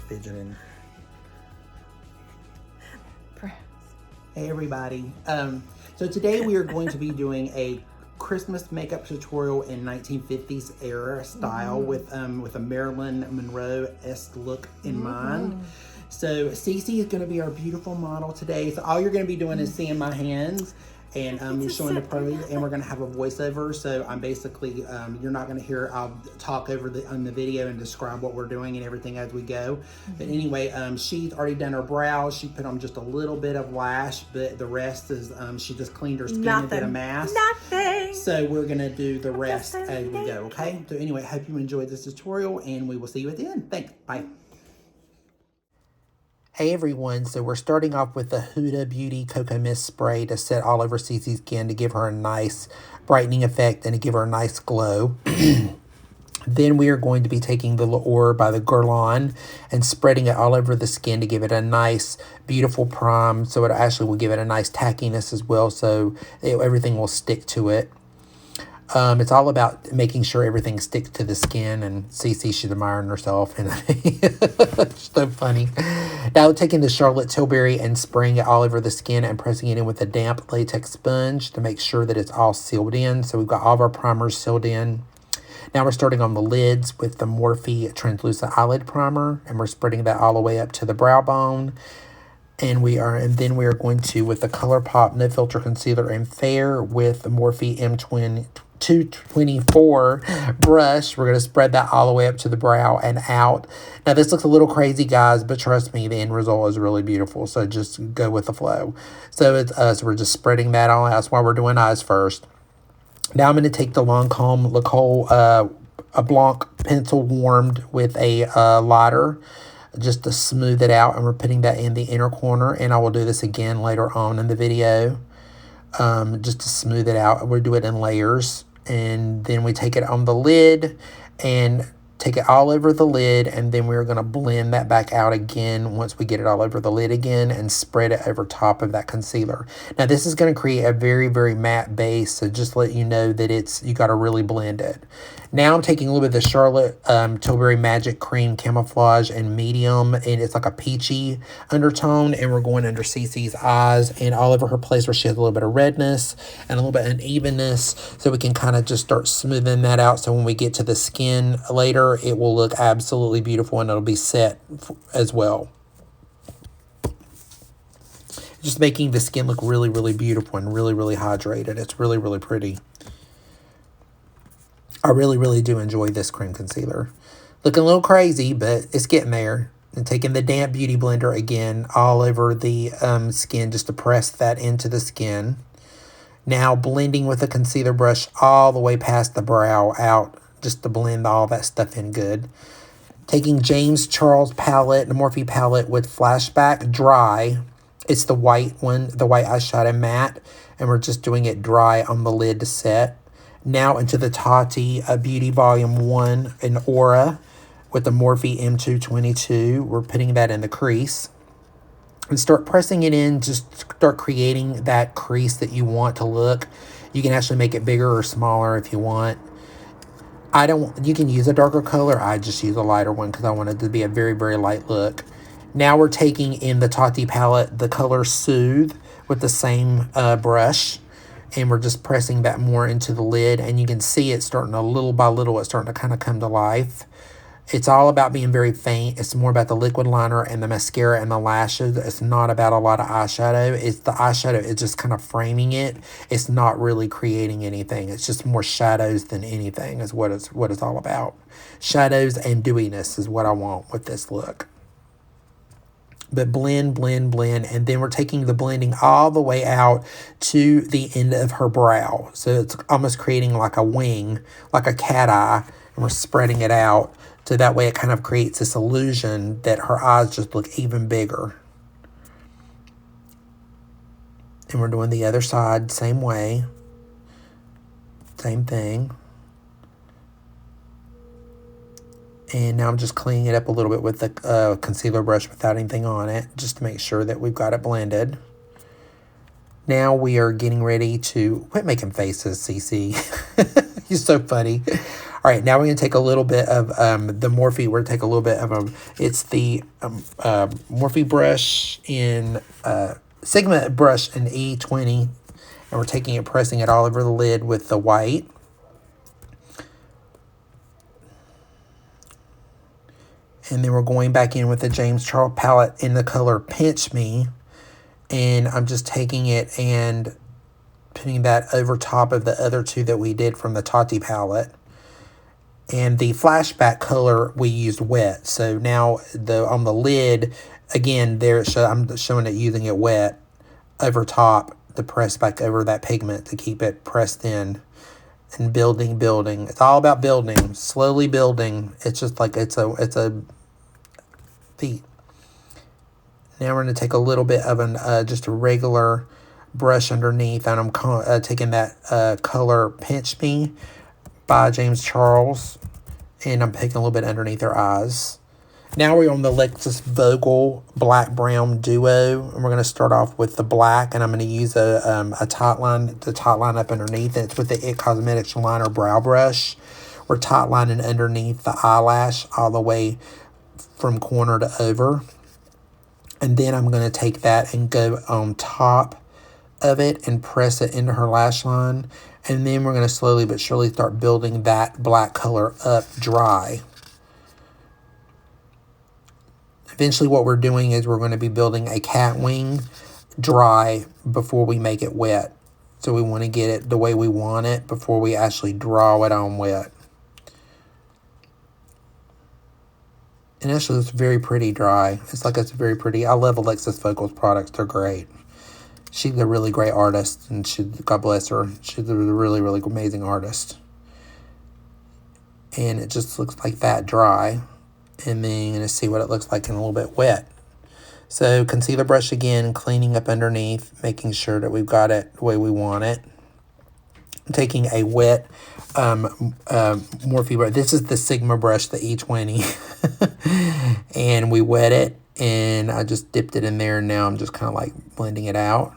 fidgeting. Perhaps. Hey everybody. So today we are going to be doing a Christmas makeup tutorial in 1950s era style with a Marilyn Monroe-esque look in mind. So Cece is going to be our beautiful model today. So all you're going to be doing is seeing my hands and you're showing the pros, and we're going to have a voiceover. So I'm basically, you're not going to hear, I'll talk over on the video and describe what we're doing and everything as we go. But anyway, she's already done her brows. She put on just a little bit of lash, but the rest is, she just cleaned her skin and did a mask. Nothing. So we're going to do the rest as we go, okay? So anyway, hope you enjoyed this tutorial, and we will see you at the end. Thanks. Bye. Hey everyone, so we're starting off with the Huda Beauty Cocoa Mist Spray to set all over Cece's skin to give her a nice brightening effect and to give her a nice glow. Then we are going to be taking the L'Or by the Guerlaine and spreading it all over the skin to give it a nice, beautiful prime. So it actually will give it a nice tackiness as well, so everything will stick to it. It's all about making sure everything sticks to the skin, and Cece, she's admiring herself, and it's so funny. Now taking the Charlotte Tilbury and spraying it all over the skin and pressing it in with a damp latex sponge to make sure that it's all sealed in. So we've got all of our primers sealed in. Now we're starting on the lids with the Morphe Translucent Eyelid Primer, and we're spreading that all the way up to the brow bone. And then we are going to, with the Colorpop No Filter Concealer in Fair with the Morphe M224 brush, we're going to spread that all the way up to the brow and out. Now this looks a little crazy, guys, but trust me, the end result is really beautiful. So just go with the flow. So it's us. We're just spreading that all out. That's why we're doing eyes first. Now I'm going to take the Lancome L'Ecole a Blanc pencil warmed with a lighter, just to smooth it out, and we're putting that in the inner corner, and I will do this again later on in the video, just to smooth it out. We'll do it in layers, and then we take it on the lid and take it all over the lid, and then we're going to blend that back out again once we get it all over the lid again and spread it over top of that concealer. Now this is going to create a very, very matte base, so just let you know that you got to really blend it. Now I'm taking a little bit of the Charlotte Tilbury Magic Cream Camouflage in medium, and it's like a peachy undertone, and we're going under Cece's eyes and all over her place where she has a little bit of redness and a little bit of unevenness, so we can kind of just start smoothing that out, so when we get to the skin later, it will look absolutely beautiful and it'll be set as well. Just making the skin look really, really beautiful and really, really hydrated. It's really, really pretty. I really, really do enjoy this cream concealer. Looking a little crazy, but it's getting there. And taking the damp beauty blender again all over the skin just to press that into the skin. Now blending with a concealer brush all the way past the brow out, just to blend all that stuff in good. Taking James Charles palette, the Morphe palette with Flashback Dry. It's the white one, the white eyeshadow matte, and we're just doing it dry on the lid to set. Now into the Tati Beauty Volume 1 in Aura with the Morphe M222. We're putting that in the crease. And start pressing it in, just start creating that crease that you want to look. You can actually make it bigger or smaller if you want. You can use a darker color. I just use a lighter one because I want it to be a very, very light look. Now we're taking in the Tati palette, the color Soothe with the same brush. And we're just pressing that more into the lid. And you can see it starting little by little, it's starting to kind of come to life. It's all about being very faint. It's more about the liquid liner and the mascara and the lashes. It's not about a lot of eyeshadow. It's the eyeshadow is just kind of framing it. It's not really creating anything. It's just more shadows than anything is what it's all about. Shadows and dewiness is what I want with this look. But blend, blend, blend, and then we're taking the blending all the way out to the end of her brow. So it's almost creating like a wing, like a cat eye, and we're spreading it out. So that way it kind of creates this illusion that her eyes just look even bigger. And we're doing the other side, same way. Same thing. And now I'm just cleaning it up a little bit with the concealer brush without anything on it, just to make sure that we've got it blended. Now we are getting ready to... Quit making faces, Cece. You're so funny. right, now we're going to take a little bit of the Morphe. We're going to take a little bit of it's the Morphe brush in Sigma brush in E20. And we're taking it, pressing it all over the lid with the white. And then we're going back in with the James Charles palette in the color Pinch Me. And I'm just taking it and putting that over top of the other two that we did from the Tati palette. And the flashback color we used wet. So now on the lid, again, I'm showing it using it wet over top to press back over that pigment to keep it pressed in. And building. It's all about building, slowly building. It's just like it's a feat. Now we're going to take a little bit of just a regular brush underneath, and I'm taking that color Pinch Me by James Charles, and I'm taking a little bit underneath her eyes. Now we're on the Lexus Vogel Black Brown Duo, and we're going to start off with the black, and I'm going to use a tight line up underneath, and it's with the It Cosmetics Liner Brow Brush. We're tight lining underneath the eyelash all the way from corner to over. And then I'm going to take that and go on top of it and press it into her lash line. And then we're going to slowly but surely start building that black color up dry. Eventually what we're doing is we're going to be building a cat wing dry before we make it wet. So we want to get it the way we want it before we actually draw it on wet. And actually it's very pretty dry. It's very pretty. I love Alexis Vogel's products. They're great. She's a really great artist, and God bless her. She's a really, really amazing artist. And it just looks like that dry. And then you're going to see what it looks like in a little bit wet. So concealer brush again, cleaning up underneath, making sure that we've got it the way we want it. I'm taking a wet Morphe brush. This is the Sigma brush, the E20. And we wet it, and I just dipped it in there, and now I'm just kind of like blending it out.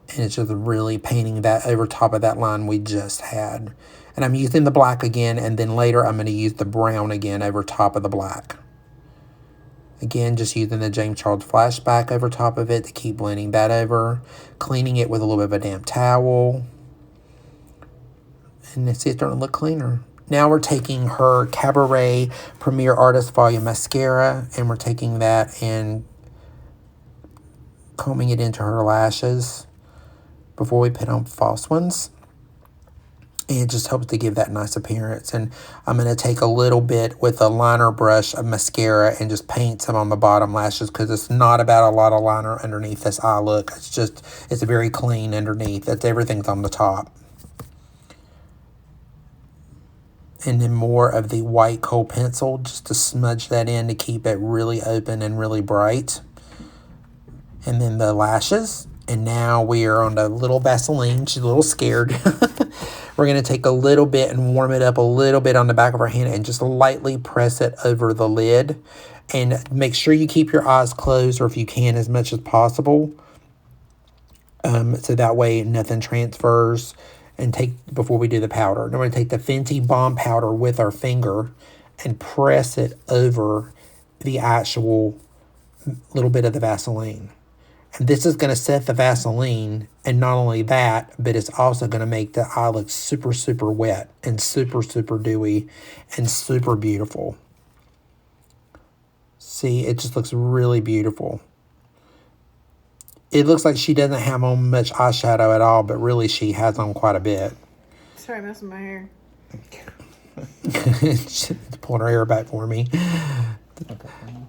And it's just really painting that over top of that line we just had. And I'm using the black again, and then later I'm going to use the brown again over top of the black. Again, just using the James Charles flashback over top of it to keep blending that over. Cleaning it with a little bit of a damp towel. And see, it's starting to look cleaner. Now we're taking her Cabaret Premier Artist Volume Mascara, and we're taking that and combing it into her lashes before we put on false ones. And it just helps to give that nice appearance. And I'm going to take a little bit with a liner brush of mascara and just paint some on the bottom lashes, because it's not about a lot of liner underneath this eye look. It's very clean underneath. Everything's on the top. And then more of the white kohl pencil just to smudge that in to keep it really open and really bright. And then the lashes. And now we are on a little Vaseline. She's a little scared. We're going to take a little bit and warm it up a little bit on the back of her hand and just lightly press it over the lid. And make sure you keep your eyes closed, or if you can, as much as possible. So that way nothing transfers. And before we do the powder. Now we're going to take the Fenty Bomb Powder with our finger and press it over the actual little bit of the Vaseline. And this is going to set the Vaseline, and not only that, but it's also going to make the eye look super, super wet and super, super dewy and super beautiful. See, it just looks really beautiful. It looks like she doesn't have on much eyeshadow at all, but really she has on quite a bit. Sorry, I'm messing with my hair. She's pulling her hair back for me.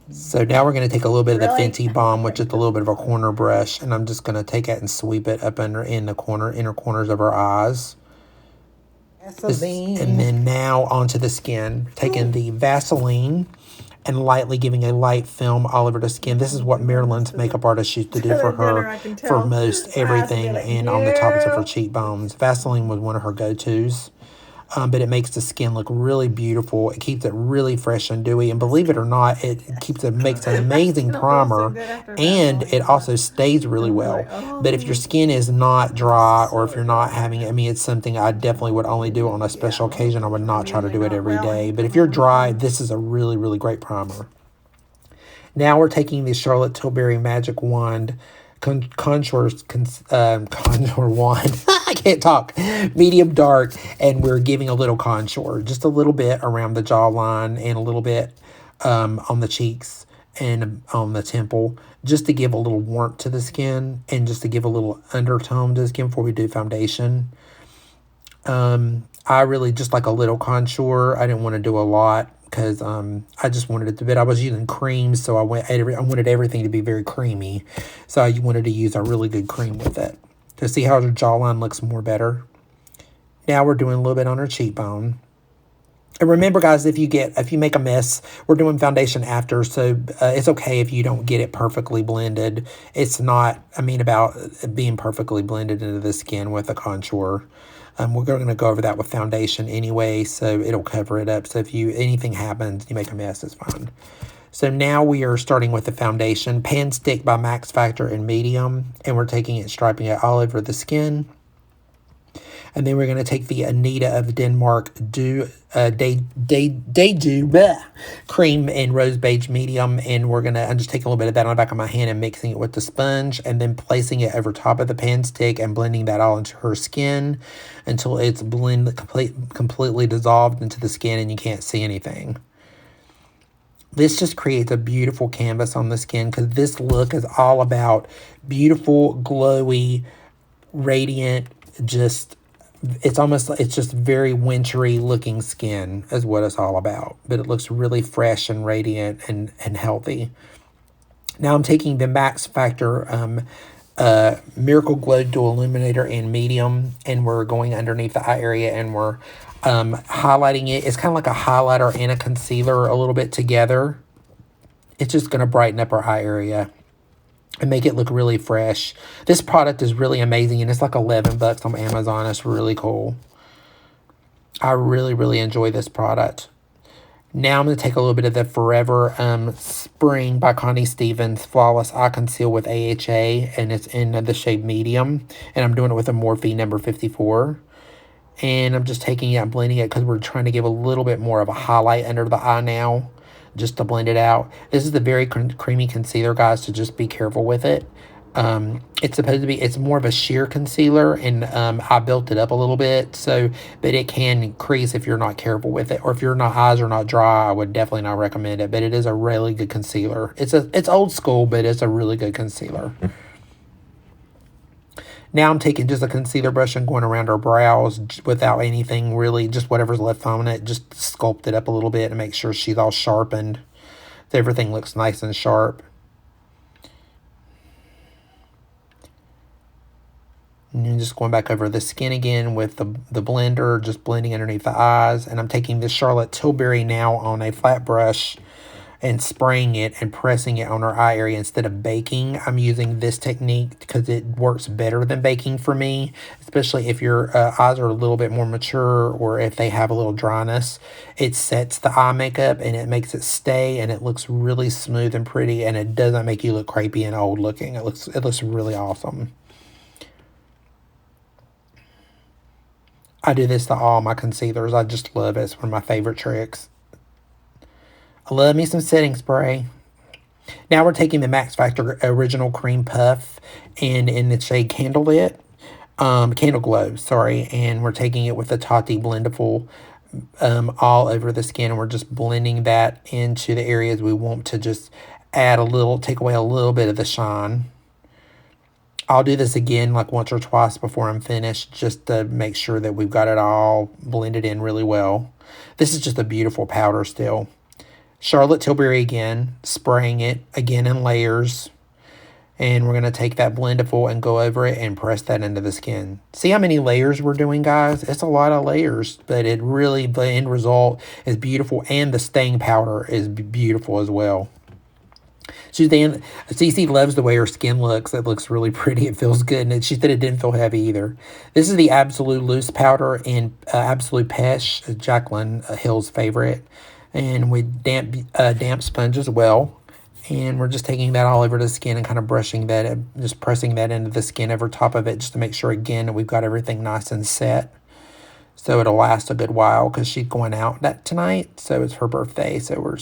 So now we're going to take a little bit of the Fenty Balm with just a little bit of a corner brush, and I'm just going to take it and sweep it up in the inner corners of her eyes. And then now onto the skin, taking the Vaseline and lightly giving a light film all over the skin. This is what Marilyn's makeup artist used to do for her for most everything, and on the tops of her cheekbones. Vaseline was one of her go-tos. but it makes the skin look really beautiful. It keeps it really fresh and dewy, and believe it or not, makes an amazing primer, and it also stays really well. But if your skin is not dry, or if you're not having it, I mean, it's something I definitely would only do on a special occasion. I would not try to do it every day. But if you're dry, this is a really, really great primer. Now we're taking the Charlotte Tilbury Magic Wand contour wand. I can't talk. Medium dark, and we're giving a little contour, just a little bit around the jawline and a little bit on the cheeks and on the temple, just to give a little warmth to the skin and just to give a little undertone to the skin before we do foundation. I really just like a little contour. I didn't want to do a lot because I just wanted it to be. I was using cream, so I wanted everything to be very creamy. So I wanted to use a really good cream with it to see how the jawline looks more better. Now we're doing a little bit on her cheekbone. And remember, guys, if you make a mess, we're doing foundation after, so it's okay if you don't get it perfectly blended. It's not, about being perfectly blended into the skin with a contour. We're going to go over that with foundation anyway, so it'll cover it up. So if anything happens, you make a mess, it's fine. So now we are starting with the foundation. Pan Stick by Max Factor in medium, and we're taking it, striping it all over the skin. And then we're going to take the Anita of Denmark Day Dew cream in Rose Beige medium, and I'm just taking a little bit of that on the back of my hand and mixing it with the sponge, and then placing it over top of the pan stick and blending that all into her skin until it's completely dissolved into the skin and you can't see anything. This just creates a beautiful canvas on the skin, because this look is all about beautiful, glowy, radiant, it's just very wintry looking skin is what it's all about. But it looks really fresh and radiant and healthy. Now I'm taking the Max Factor Miracle Glow Dual Illuminator in medium, and we're going underneath the eye area, and we're highlighting it. It's kind of like a highlighter and a concealer a little bit together. It's just going to brighten up our eye area and make it look really fresh. This product is really amazing, and it's like $11 on Amazon. It's really cool. I really, really enjoy this product. Now I'm going to take a little bit of the Forever Spring by Connie Stevens Flawless Eye Conceal with AHA, and it's in the shade medium, and I'm doing it with a Morphe number 54. And I'm just taking it and blending it because we're trying to give a little bit more of a highlight under the eye now, just to blend it out. This is the very creamy concealer, guys, so just be careful with it. It's more of a sheer concealer, and I built it up a little bit, but it can crease if you're not careful with it, or if your eyes are not dry. I would definitely not recommend it, but it is a really good concealer. It's old school, but it's a really good concealer. Now I'm taking just a concealer brush and going around her brows without anything really, just whatever's left on it. Just sculpt it up a little bit and make sure she's all sharpened, so everything looks nice and sharp. And then just going back over the skin again with the blender, just blending underneath the eyes. And I'm taking this Charlotte Tilbury now on a flat brush and spraying it and pressing it on her eye area instead of baking. I'm using this technique because it works better than baking for me, especially if your eyes are a little bit more mature or if they have a little dryness. It sets the eye makeup and it makes it stay, and it looks really smooth and pretty, and it doesn't make you look crepey and old looking. It looks really awesome. I do this to all my concealers. I just love it. It's one of my favorite tricks. I love me some setting spray. Now we're taking the Max Factor Original Cream Puff and in the shade Candle Glow, sorry. And we're taking it with the Tati Blendable all over the skin. And we're just blending that into the areas we want to just take away a little bit of the shine. I'll do this again like once or twice before I'm finished, just to make sure that we've got it all blended in really well. This is just a beautiful powder still. Charlotte Tilbury again, spraying it again in layers. And we're going to take that blendable and go over it and press that into the skin. See how many layers we're doing, guys? It's a lot of layers, but the end result is beautiful, and the staying powder is beautiful as well. Suzanne, Cece loves the way her skin looks. It looks really pretty. It feels good. And she said it didn't feel heavy either. This is the Absolute Loose Powder in Absolute Pesh, Jacqueline Hill's favorite. And with damp sponge as well. And we're just taking that all over the skin and kind of brushing that, just pressing that into the skin over top of it just to make sure, again, that we've got everything nice and set. So it'll last a good while because she's going out tonight. So it's her birthday. So we're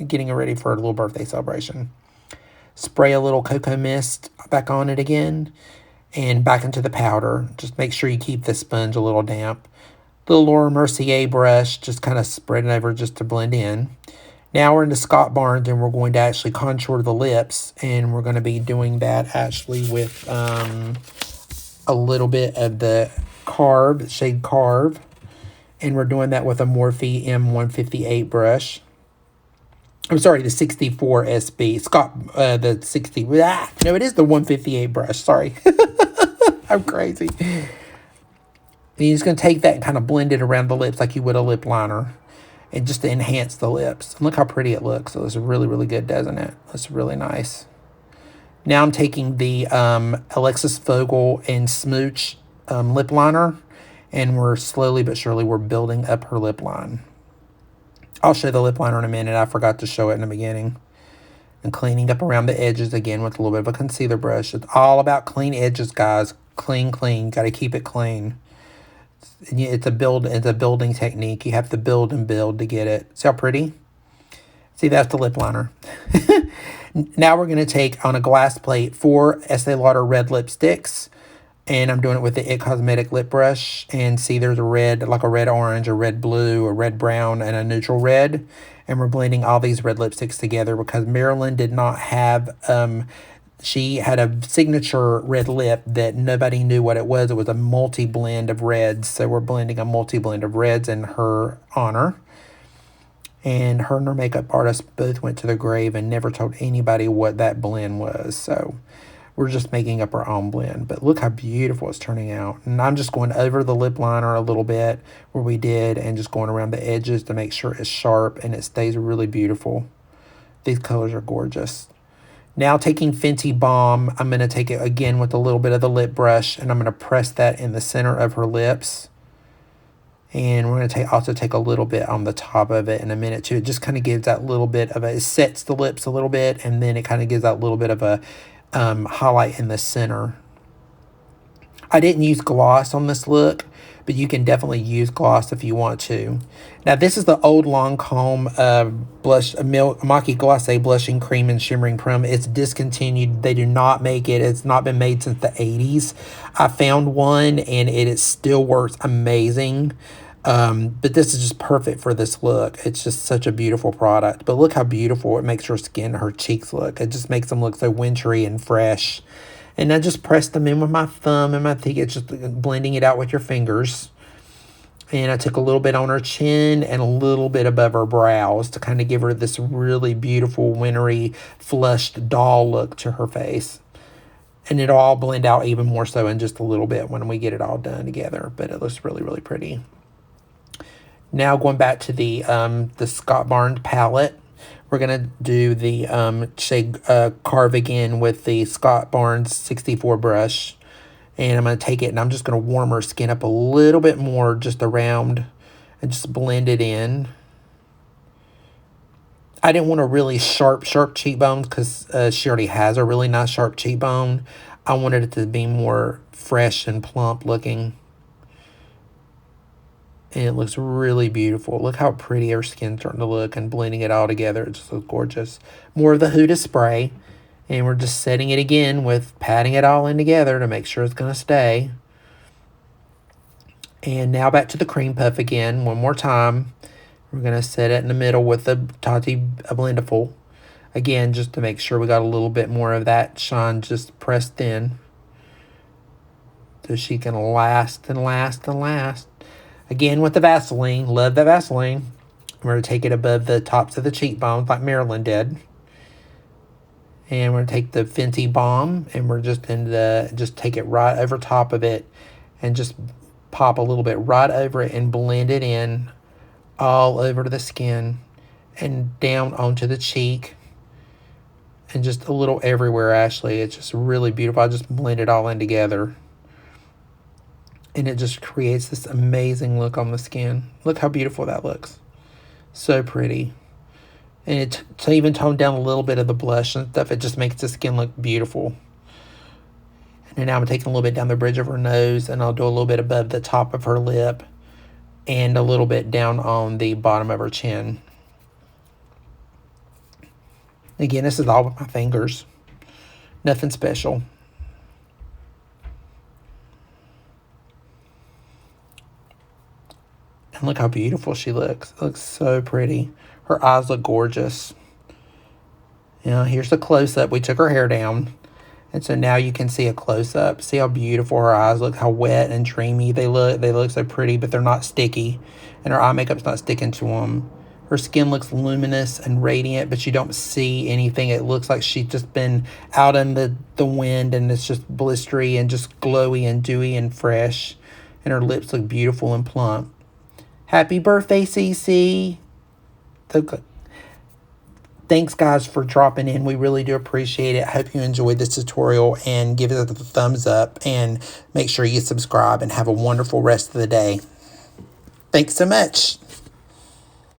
getting her ready for a little birthday celebration. Spray a little cocoa mist back on it again and back into the powder. Just make sure you keep the sponge a little damp. The Laura Mercier brush, just kind of spread it over just to blend in. Now we're into Scott Barnes and we're going to actually contour the lips, and we're going to be doing that actually with a little bit of the shade Carve, and we're doing that with a Morphe M158 brush. I'm sorry, the 64 SB. The 60. No, it is the 158 brush. Sorry. I'm crazy. And you're just going to take that and kind of blend it around the lips like you would a lip liner. And just to enhance the lips. And look how pretty it looks. It looks really, really good, doesn't it? It's really nice. Now I'm taking the Alexis Vogel and Smooch lip liner. And we're slowly but surely, we're building up her lip line. I'll show the lip liner in a minute. I forgot to show it in the beginning. And cleaning up around the edges again with a little bit of a concealer brush. It's all about clean edges, guys. Clean, clean. Got to keep it clean. It's a building technique. You have to build and build to get it. See how pretty? See, that's the lip liner. Now we're going to take on a glass plate 4 Estee Lauder red lipsticks. And I'm doing it with the It Cosmetic lip brush. And see, there's a red, like a red orange, a red blue, a red brown, and a neutral red. And we're blending all these red lipsticks together because Marilyn did not have... she had a signature red lip that nobody knew what it was. It was a multi-blend of reds. So we're blending a multi-blend of reds in her honor. And her and her makeup artist both went to the grave and never told anybody what that blend was. So we're just making up our own blend. But look how beautiful it's turning out. And I'm just going over the lip liner a little bit where we did and just going around the edges to make sure it's sharp and it stays really beautiful. These colors are gorgeous. Now taking Fenty Balm, I'm going to take it again with a little bit of the lip brush, and I'm going to press that in the center of her lips. And we're going to also take a little bit on the top of it in a minute too. It just kind of gives that little bit of it sets the lips a little bit, and then it kind of gives that little bit of a highlight in the center. I didn't use gloss on this look, but you can definitely use gloss if you want to. Now, this is the Old Lancome blush, Maki Glacé Blushing Cream and Shimmering Prim. It's discontinued. They do not make it. It's not been made since the 80s. I found one, and it still works amazing. But this is just perfect for this look. It's just such a beautiful product. But look how beautiful it makes her skin, her cheeks look. It just makes them look so wintry and fresh. And I just press them in with my thumb and my thing. It's just blending it out with your fingers. And I took a little bit on her chin and a little bit above her brows to kind of give her this really beautiful, wintry, flushed doll look to her face. And it'll all blend out even more so in just a little bit when we get it all done together. But it looks really, really pretty. Now going back to the Scott Barnes palette. We're going to do the shade Carve again with the Scott Barnes 64 brush. And I'm going to take it and I'm just going to warm her skin up a little bit more just around and just blend it in. I didn't want a really sharp cheekbones because she already has a really nice sharp cheekbone. I wanted it to be more fresh and plump looking. And it looks really beautiful. Look how pretty her skin's starting to look, and blending it all together. It just looks gorgeous. More of the Huda spray. And we're just setting it again with patting it all in together to make sure it's going to stay. And now back to the cream puff again. One more time. We're going to set it in the middle with the Tati Blendiful. Again, just to make sure we got a little bit more of that shine just pressed in. So she can last and last and last. Again, with the Vaseline. Love the Vaseline. We're going to take it above the tops of the cheekbones like Marilyn did. And we're going to take the Fenty Balm. And we're just just take it right over top of it. And just pop a little bit right over it. And blend it in all over the skin. And down onto the cheek. And just a little everywhere, Ashley. It's just really beautiful. I just blend it all in together. And it just creates this amazing look on the skin. Look how beautiful that looks. So pretty. And to even tone down a little bit of the blush and stuff, it just makes the skin look beautiful. And now I'm taking a little bit down the bridge of her nose, and I'll do a little bit above the top of her lip and a little bit down on the bottom of her chin. Again, this is all with my fingers. Nothing special. And look how beautiful she looks. It looks so pretty. Her eyes look gorgeous. Here's the close-up. We took her hair down. And so now you can see a close-up. See how beautiful her eyes look, how wet and dreamy they look. They look so pretty, but they're not sticky. And her eye makeup's not sticking to them. Her skin looks luminous and radiant, but you don't see anything. It looks like she's just been out in the wind, and it's just blistery and just glowy and dewy and fresh. And her lips look beautiful and plump. Happy birthday, Cece. Thanks, guys, for dropping in. We really do appreciate it. I hope you enjoyed this tutorial, and give it a thumbs up, and make sure you subscribe, and have a wonderful rest of the day. Thanks so much.